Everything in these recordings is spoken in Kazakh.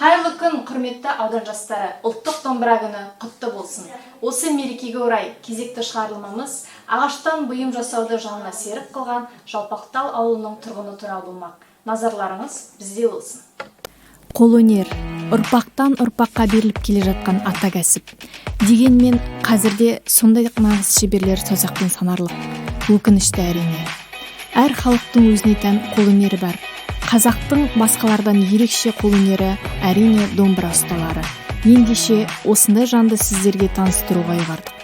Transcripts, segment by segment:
Қайырлы күн, құрметті аудан жастары, ұлттық домбыра күні құтты болсын. Осы мерекеге орай кезекті шығарылмамыз ағаштан бұйым жасауды жанына серік қылған Жалпақтал ауылының тұрғыны туралы болмақ. Назарларыңыз бізде болсын. Қолөнер ұрпақтан ұрпаққа беріліп келе жатқан ата кәсіп. Дегенмен қазірде сондай нағыз шеберлер созақпен санарлық. Өкінішті әрине. Әр халықтың өзіне тән қолөнері бар. Қазақтың басқалардан ерекше қолөнері әрине домбыра ұсталары. Ендеше осындай жанды сіздерге таныстыруға ұйғардық.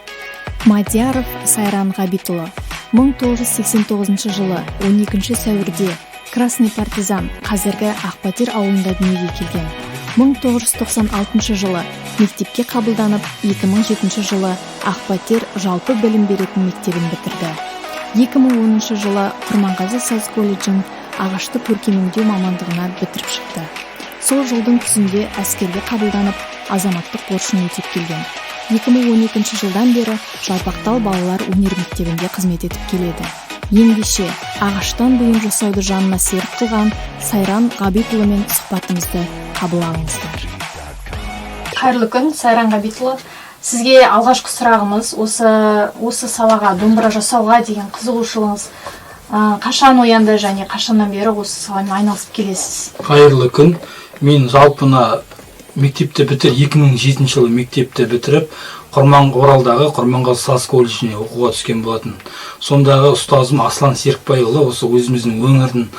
Мадияров Сайран Ғабитұлы 1989 жылы 12 сәуірде Красный партизан қазіргі Ақбатер ауылында дүниеге келген. 1996 жылы мектепке қабылданып, 2007 жылы Ақбатер жалпы білім беретін мектебін бітірді. 2010 жылы Құрманғазы саз колледжін ағашты көркемдеу мамандығына бітіріп шықты. Сол жылдың күзінде әскерге қабылданып, азаматтық борышын өтеп келген. 2012 жылдан бері Жалпақтал балалар өнер мектебінде қызмет етіп келеді. Ендеше ағаштан бұйым жасауды жанына серік қылған Сайран Ғабитұлымен сұхбатымызды қабыл алыңыздар. Қайырлы күн, Сайран Ғабитұлы. Сізге алғашқы сұрағымыз осы салаға домбыра жасауға деген қызығушылығыңыз қашан оянды және қашаннан бері осы саламен айналысып келесіз? Қайырлы күн. Мен жалпына мектепті бітір 2007 жылы мектепті бітіріп, Оралдағы Құрманғазы саз колледжіне оқуға түскен болатын. Сондағы ұстазым Аслан Серікбайұлы осы өзіміздің өңірдің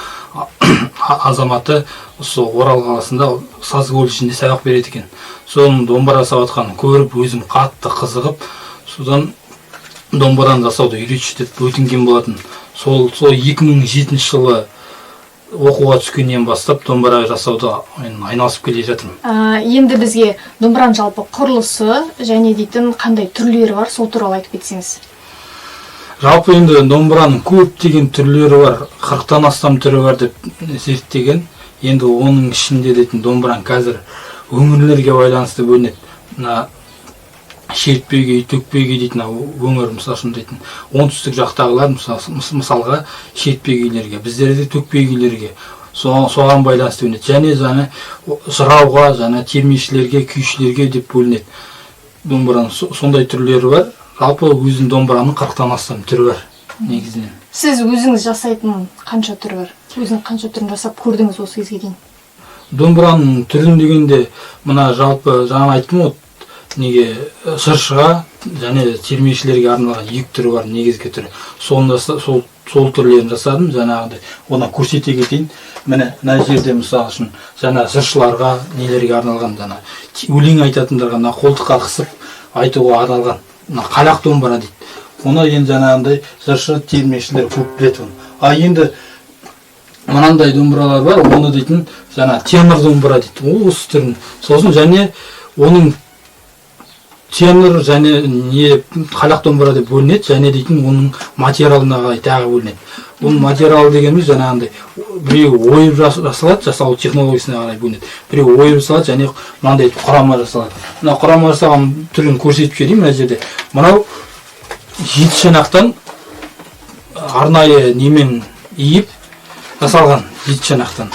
азаматы осы Орал қаласында саз колледжінде сабақ береді екен. Соның домбыра жасап жатқанын көріп, өзім қатты қызығып, содан домбыраны жасауды үйретші деп өтінген болатын. Сол 2007 жылы оқуға түскеннен бастап домбыра жасауды айналысып келе жатырмын. Енді бізге домбыраның жалпы құрылысы және дейтін қандай түрлері бар, сол туралы айтып кетсеңіз. Жалпы енді домбыраның көптеген түрлері бар, 40-тан астам түрі бар деп зерттеген. Енді оның ішінде дейтін домбыраның қазір өңірлерге байланысты бөлінеді. Шертпеге, төкпеге дейтін өңір мысалшын дейтін. Оңтүстік жақтағылар мысалға шертпегелерге, біздерде төкпегелерге соған байланысты бөлінеді. Және жырауға, термешілерге, күйшілерге деп бөлінеді. Домбыраның сондай түрлері бар. Жалпы өзінің домбыраның 40-тан астам түрі бар негізінен. Сіз өзіңіз жасайтын қанша түрі бар? Өзіңіз қанша түрін жасап көрдіңіз осы кезге дейін? Домбыраның түрін дегенде мына жалпы жаңа айттым ғой, неге жыршыға және термешілерге арналған екі түрі бар, негізгі түрі. Сол түрлерін жасадым, жаңағыдай. Оны көрсете кетейін. Міне мына жерде мысалы үшін жыршыларға, нелерге арналған, өлең айтатындарға қолтыққа қысып айтуға арналған қалақ домбыра дейді. Оны енді жаңағындай жыршы термешілер көп біледі оны. Енді мынандай домбыралар бар, оны дейтін тенор домбыра дейді. Ол осы түрін. Сосын және оның тенор және қалақ домбыра деп бөлінеді, және дейтін оның материалына қарай тағы бөлінеді. Оның материалы дегеніміз жаңағындай біреу ойып жасалу технологиясына қарай бөлінеді. Біреу ойып жасалады, және мынандай құрама жасалады. Мына құрама жасаған түрін көрсетіп берейін мына жерде. Мынау 7 шанақтан арнайы немен иіп жасалған 7 шанақтан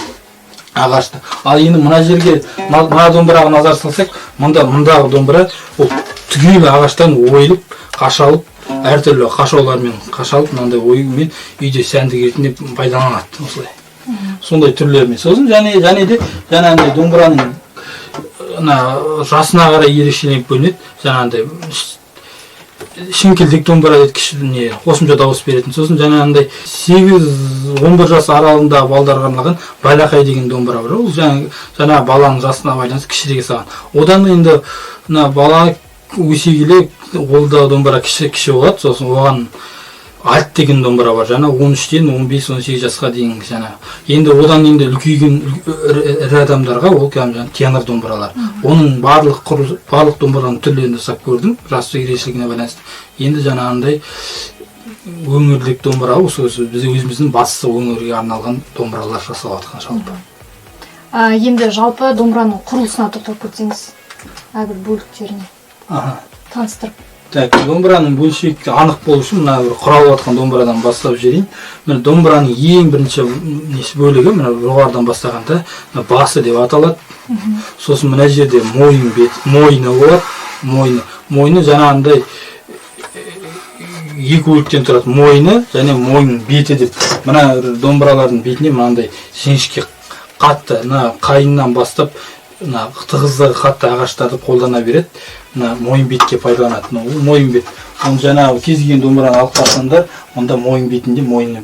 ағашты. Ал енді мына жерге мына домбыраға назар салсақ, мұндағы домбыра ол түгел ағаштан ойылып, қашалып, әртүрлі қашаулармен қашалып, мынандай ойымен үйде сәндік ретінде пайдаланады осылай. Сондай түрлермен. Сосын және де жаңағындай домбыраның жасына қарай ерекшеленіп бөлінеді. Жаңағындай шіңкілдек домбыра дейді, қосымша дауыс беретін. Сосын жаңағындай 8-11 жас аралығында балдарға арналған байлақай деген домбыра бар. Ол жаңа баланың жасына байланысты кішірек салған. Одан енді бала өсе келе ол да домбыра кіші болады. Сосын оған альт деген домбыра бар. 13-тен 15-18 жасқа дейін Енді одан енді үлкейген ірі адамдарға ол тенор домбыралар. Оның барлық домбыраның түрлерін жасап көрдім, жас ерекшелігіне байланысты. Енді жаңағындай өңірлік домбыра, осы біз өзіміздің басты өңірге арналған домбыралар жасап жатқан жалпы. Енді жалпы домбыраның құрылысына тоқталып кетсеңіз, әрбір бөліктеріне таныстырып. Так, домбыраның бөлшегі анық болу үшін мына бір құралып жатқан домбырадан бастап жіберейін. Мына домбыраның ең бірінші несі бөлігі, мына жоғарыдан бастағанда басы деп аталады. Сосын мына жерде мойны болады. Мойны жаңағындай екі бөліктен тұрады. Мойны және мойын беті деп. Мына домбыралардың бетіне мынандай жіңішке қатты, мына қайыннан бастап тығыздығы қатты ағаштарды қолдана береді. Мына мойын бетке пайдаланады. Ол мойын бет. Оны жаңағы кез келген домбыраны алып қарасаңдар, онда мойын бетінде мойын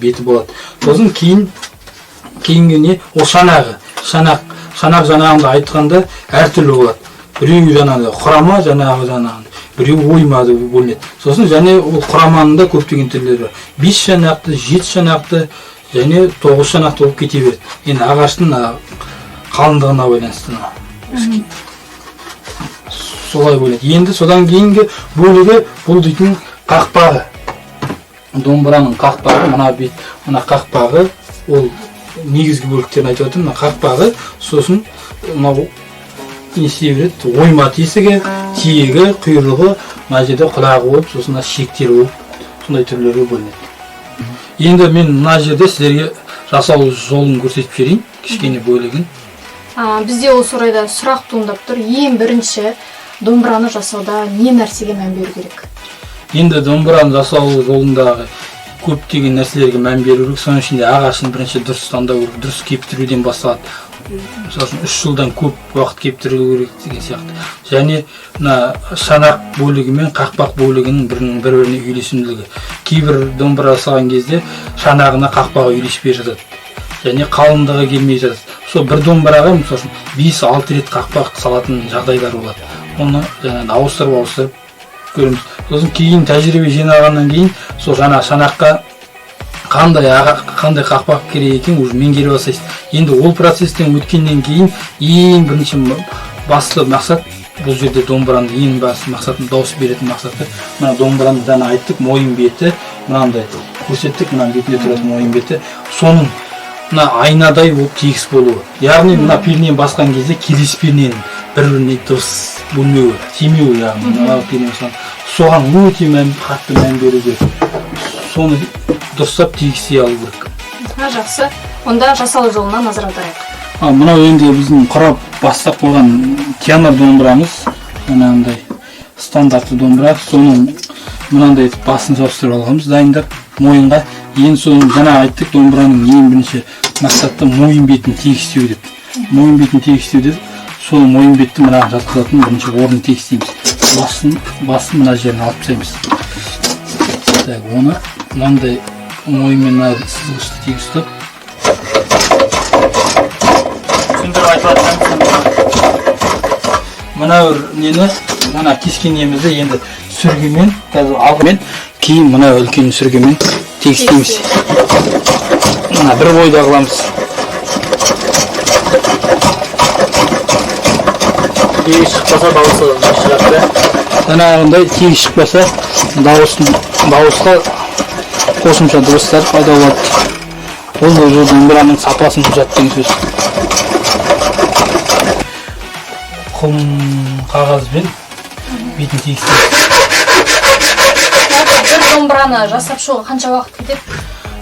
беті болады. Сосын кейінгі не? Ол шанағы. Шанақ жаңағында айтқанда әртүрлі болады. Біреуі жаңағы құрама, жаңағы біреуі ойма деп бөлінеді. Сосын және ол құраманың да көптеген түрлері бар. 5 шанақты, 7 шанақты және 9 шанақты болып кете береді. Енді ағаштың қалыңдығына байланысты. Солай бөледі. Енді содан кейінгі бөлігі бұл дейтін қақпағы. Домбыраның қақпағы, мына қақпағы, ол негізгі бөліктерін айтып отырмын. Мына қақпағы, сосын мынау не істей береді? Ойма тесігі, тиегі, құйрығы, мына жерде құлағы болып, сосын шектері болып, сондай түрлерге бөлінеді. Енді мен мына жерде сіздерге жасау жолын көрсетіп берейін, кішкене бөлігін. Бізде осы орайда сұрақ туындап тұр. Ең бірінші домбыраны жасауда не нәрсеге мән беру керек? Енді домбыраны жасау жолындағы көптеген нәрселерге мән беру керек. Соның ішінде ағашын бірінші дұрыс таңдау керек, дұрыс кептіруден басталады. Мысалы үшін 3 жылдан көп уақыт кептіру керек деген сияқты. Және мына шанақ бөлігі мен қақпақ бөлігінің бір-біріне үйлесімділігі. Кейбір домбыра жасаған кезде шанағына қақпағы үйлеспей жатады. Және қалыңдығы келмей жатады. Сол бір домбыраға мысалы үшін 5-6 рет қақпақ салатын жағдайлар болады. Оны ауыстырып көреміз. Сосын кейін тәжірибе жинағаннан кейін сол жаңа шанаққа қандай қақпақ керек екен уже меңгеріп бастайсыз. Енді ол процесстен өткеннен кейін ең бірінші басты мақсат бұл жерде домбыраның ең басты мақсатын дауыс беретін мақсаты. Мына домбыраны жаңа айттық, мойын беті, мынандай көрсеттік, мына бетінде тұратын мойын беті. Соның мына айнадай болып тегіс болуы. Яғни мына пернені басқан кезде келесі перненің бір-біріне дұрыс бөлмеуі, тимеуі яғни. Соған өте қатты мән беру керек. Соны дұрыстап тегістей алу керек. Жақсы. Онда жасау жолына назар аударайық. Мынау енді біздің құрап бастап қойған тенор домбырамыз. Мынандай стандартты домбыра. Соның мынандай басын жабыстырып алғанбыз, дайындап мойынға. Енді соның жаңа айттық, домбыраның ең бірінші мақсаты мойын бетін тегістеу деп. Мойын бетін тегістеу деп, сол мойын бетті мына жатқызатын бірінші орнын тегістейміз. Басын мына жерін алып тастаймыз. Оны мынандай мойынмен сызғышты тегіс ұстап. Түсіндіріп айтып мына бір нені, мына кескен немізді енді сүргімен, алдымен кейін мына үлкен сүргімен тегістейміз. Мына бір бойда қыламыз. Тегіс шықпаса дауысы шырақты. Жаңағындай тегіс шықпаса дауысқа қосымша дыбыстар пайда болады. Ол уже домбыраның сапасын бұзады деген сөз. Құм қағазбен бетін тегістейміз. Бір домбыраны жасап шығуға қанша уақыт кетеді?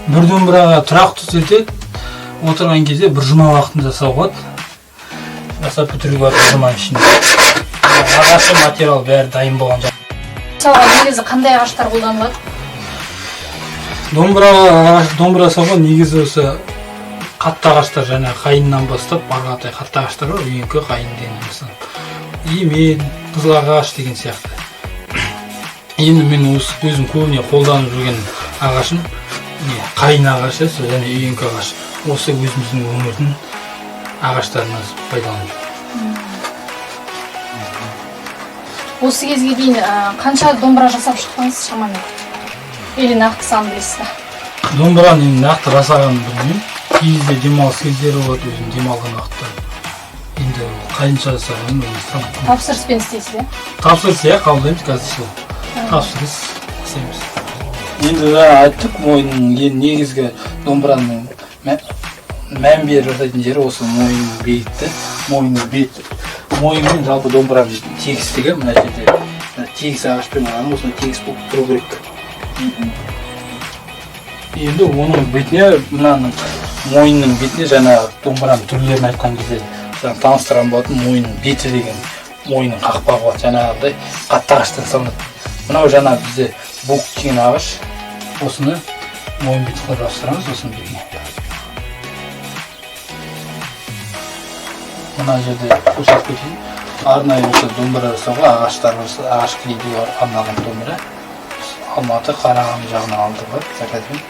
Бір домбыраға тұрақты сөйтеді. Отырған кезде бір жұма уақытын жасау болады. Жасап бітіруге бір жұма ішінде. Ағашы материал бәрі дайын болған жоқ. Жасауға негізі қандай ағаштар қолданылады? Домбыра жасауға негізі осы қатты ағаштар, және қайыннан бастап барғатай қатты ағаштар бар, үйеңкі қайын деген мысалы. Емен, қызыл ағаш деген сияқты. Енді мен өзім көбіне қолданып жүрген ағашым қайын ағашы және үйеңкі ағаш. Осы өзіміздің өңірдің ағаштарына пайдаланып. Осы кезге дейін қанша домбыра жасап шықтыңыз шамамен? Или нақты сан білесіз бе? Домбыраны нақты жасағанын білмеймін. Кейде демалыс кездері болады, өзім демалған уақыттар. Енді қайынша жасағанын білмеймін. Тапсырыспен істейсіз бе? Тапсырыс қабылдаймыз қазір сол. Тапсырыс жасаймыз. Енді айттық, мойынның негізгі домбыраның мән беріп жасайтын жері осы мойын беті, мойынның беті. Мойынның жалпы домбыраның тегістігі мына жерде тегіс ағашпен ғана осыны тегіс болып тұру керек. Енді оның бетіне, мынаның мойынның бетіне жаңа домбыраның түрлерін айтқан кезде жаңа таныстырған болатын мойынның беті деген мойынның қақпағы болады. Жаңағыдай қатты ағаштан салынады. Мынау жаңа бізде бук деген ағаш. Осыны мойын беті қылып жабыстырамыз осының бетіне. Мына жерде көрсетіп кетейін. Арнайы осы домбыра жасауға ағаш кілейдегі арналған домбыра. Алматы, Қарағанды жағынан алдық бар, заказбен.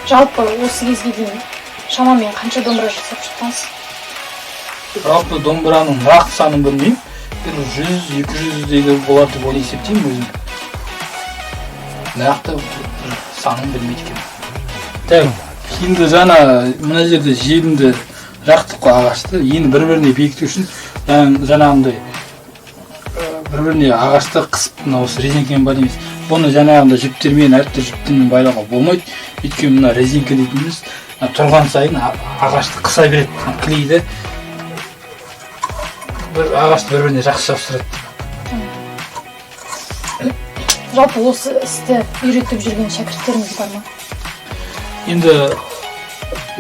Жалпы осы кезге дейін шамамен қанша домбыра жасап шыққансыз? Жалпы домбыраның нақты санын білмеймін. Бір 100-200 болады деп есептеймін өзім. Нақты санын білмейді екен. Так, енді жаңа мына жерде желімді жақтық қой ағашты. Енді бір-біріне бекіту үшін жаңағындай бір-біріне ағашты қысып, осы резинкамен байлаймыз. Бұны жаңағындай жіптермен, әртүрлі жіптермен байлауға болмайды. Өйткені мына резинка дейтініміз тұрған сайын ағашты қыса береді, клейді. Ағашты бір-біріне жақсы жабыстырады. Жалпы осы істі үйретіп жүрген шәкірттеріңіз бар ма? Енді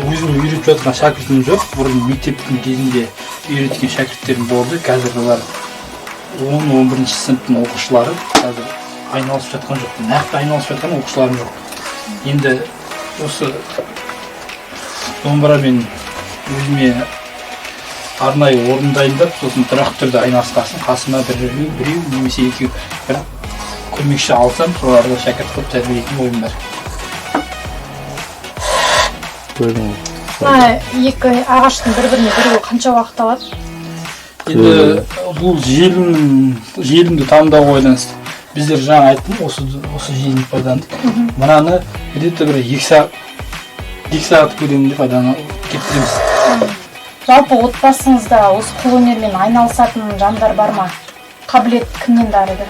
өзім үйретіп жатқан шәкіртім жоқ. Бұрын мектептің кезінде үйреткен шәкірттерім болды. Қазір олар 10-11 сыныптың оқушылары. Қазір айналысып жатқан жоқ. Нақты айналысып жатқан оқушыларым жоқ. Енді осы домбырамен өзіме арнайы орын дайындап, сосын тұрақты түрде айналысқасын қасыма біреу немесе екеу бір көмекші алсам, соларды шәкірт қылып тәрбиелейтін ойым бар. Екі ағаштың бір-біріне біреуі қанша уақыт алады? Енді бұл желімді таңдауға байланысты. Біздер жаңа айттым, осы желімді пайдаландық. Мынаны где-то бір 2 сағат көлемінде кетіреміз. Жалпы отбасыңызда осы қолөнермен айналысатын жандар бар ма? Қабілет кімнен дарыды?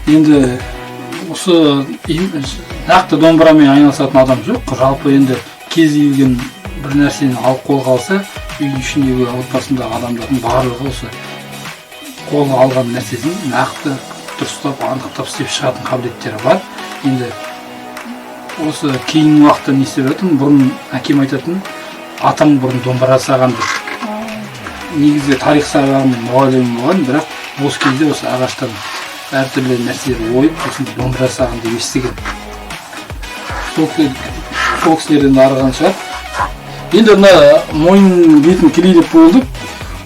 Енді осы нақты домбырамен айналысатын адам жоқ. Жалпы енді кез келген бір нәрсені алып қолға алса, үй ішіндегі отбасындағы адамдардың барлығы осы қолға алған нәрсесін нақты дұрыстап, анықтап істеп шығатын қабілеттері бар. Енді осы кейінгі уақытта не істеп жатырмын? Бұрын әкем айтатын, атам бұрын домбыра жасаған деп. Негізі тарих сабағының мұғалімі болған, бірақ осы кезде осы ағаштан әртүрлі нәрселер ойып, осында домбыра жасаған деп естіген. Сол кісілерден арыған шығар. Енді мына мойын бетін келейдеп болдық.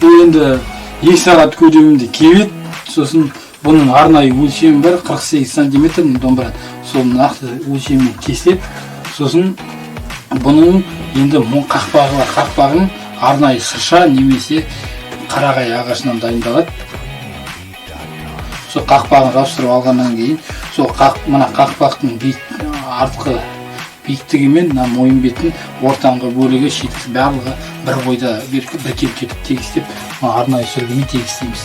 Ол енді 2 сағат көлемінде кебет, сосын бұның арнайы өлшемі бар, 48 сантиметр домбыра. Сол нақты өлшеммен кесіліп, сосын бұның енді қақпағын арнайы сырша немесе қарағай ағашынан дайындалады. Сол қақпағын жабыстырып алғаннан кейін, сол мына қақпақтың артқы биіктігімен мойын бетін ортаңғы бөлігі шеткі барлығы бір бойда бір келіп кетіп тегістеп, арнайы сүргімен тегістейміз.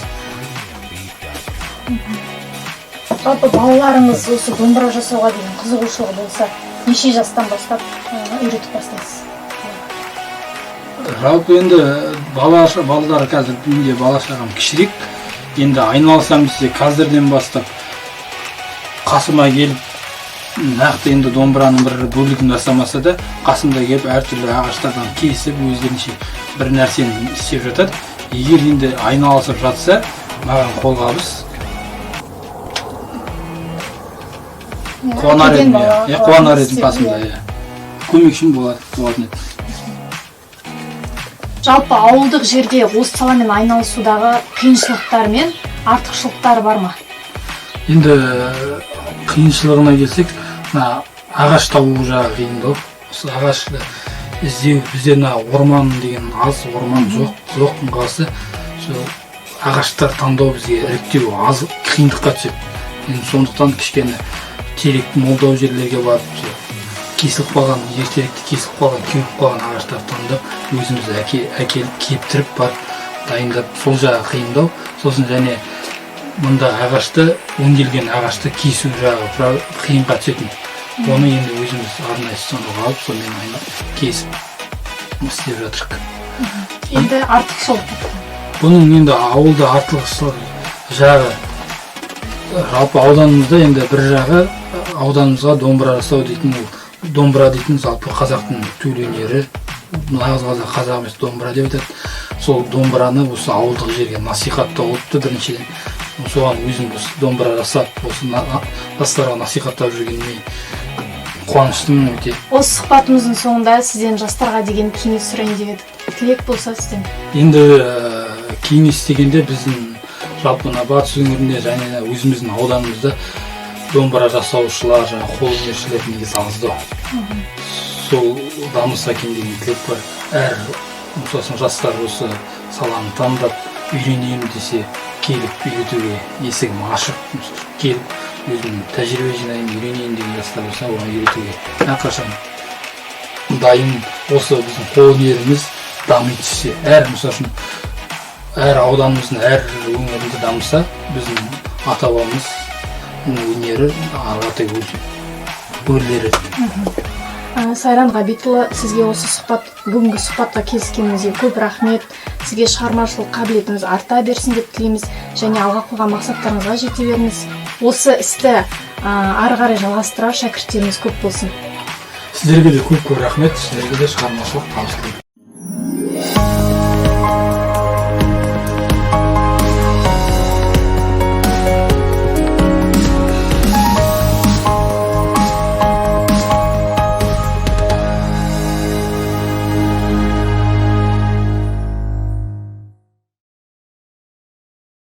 Жалпы балаларыңыз осы домбыра жасауға деген қызығушылығы болса, неше жастан бастап үйретіп бастайсыз? Жалпы енді балалар қазір бүгінде бала-шағам кішірек. Енді айналысам десе қазірден бастап қасыма келіп, нақты енді домбыраның бір бөлігін жасамаса да, қасымда келіп әртүрлі ағаштардан кесіп, өздерінше бір нәрсені істеп жатады. Егер енді айналысып жатса, маған қолға алыс. Қуанар едім қасымда. Көмекшім болатын еді. Жалпы ауылдық жерде осы саламен айналысудағы қиыншылықтар мен артықшылықтары бар ма? Енді қиыншылығына келсек, ағаш табу жағы қиындау. Осы ағашты іздеу, бізде орман деген аз, орман жоқтың қасы. Ағаштар таңдау бізге іріктеу аз қиындыққа түседі. Сондықтан кішкене теректі молдау жерлерге барып, кесіліп қалған, ертеректі кесіліп қалған, кеуіп қалған ағаштар таңдап, өзіміз әкеліп кептіріп барып, дайындап, сол жағы қиындау. Сосын және мұнда ағашты, өңделген ағашты кесу жағы қиынға түсетін. Оны енді өзіміз арнайы станогқа алып, сонымен кесіп істеп жатырық. Енді артықшылық. Бұның енді ауылда артықшылық жағы жалпы ауданымызда енді бір жағы ауданымызға домбыра жасау дейтін ол домбыра дейтін жалпы қазақтың төл өнері, нағыз қазақ емес домбыра деп айтады. Сол домбыраны осы ауылдық жерге насихаттау болыпты біріншіден. Соған өзім осы домбыра жасап, осы жастарға насихаттап жүргеніме қуаныштымын өте. Осы сұхбатымыздың соңында сізден жастарға деген кеңес сұрайын деп едік. Тілек болса сізден. Енді кеңес дегенде біздің жалпы батыс өңірінде және өзіміздің ауданымызда домбыра жасаушылар, қолөнершілер негізі аздау. Сол дамыса екен деген тілек бар. Әр мысалы жастар осы саланы таңдап үйренейін десе, келіп үйретуге есігім ашық. Келіп өзім тәжірибе жинайын, үйренейін деген жастар болса, оны үйретуге әрқашан дайын. Осы біздің қолөнеріміз дами түссе, әр ауданымыздың әр өңірінде дамыса, біздің ата-бабамыз өнері ары өрлері. Сайран Ғабитұлы, сізге осы бүгінгі сұхбатқа келіскеніңізге көп рахмет. Сізге шығармашылық қабілетіңіз арта берсін деп тілейміз, және алға қойған мақсаттарыңызға жете беріңіз. Осы істі ары қарай жалғастыра, шәкірттеріңіз көп болсын. Сіздерге де көп рахмет, сіздерге де шығармашылық табыс тілеймін.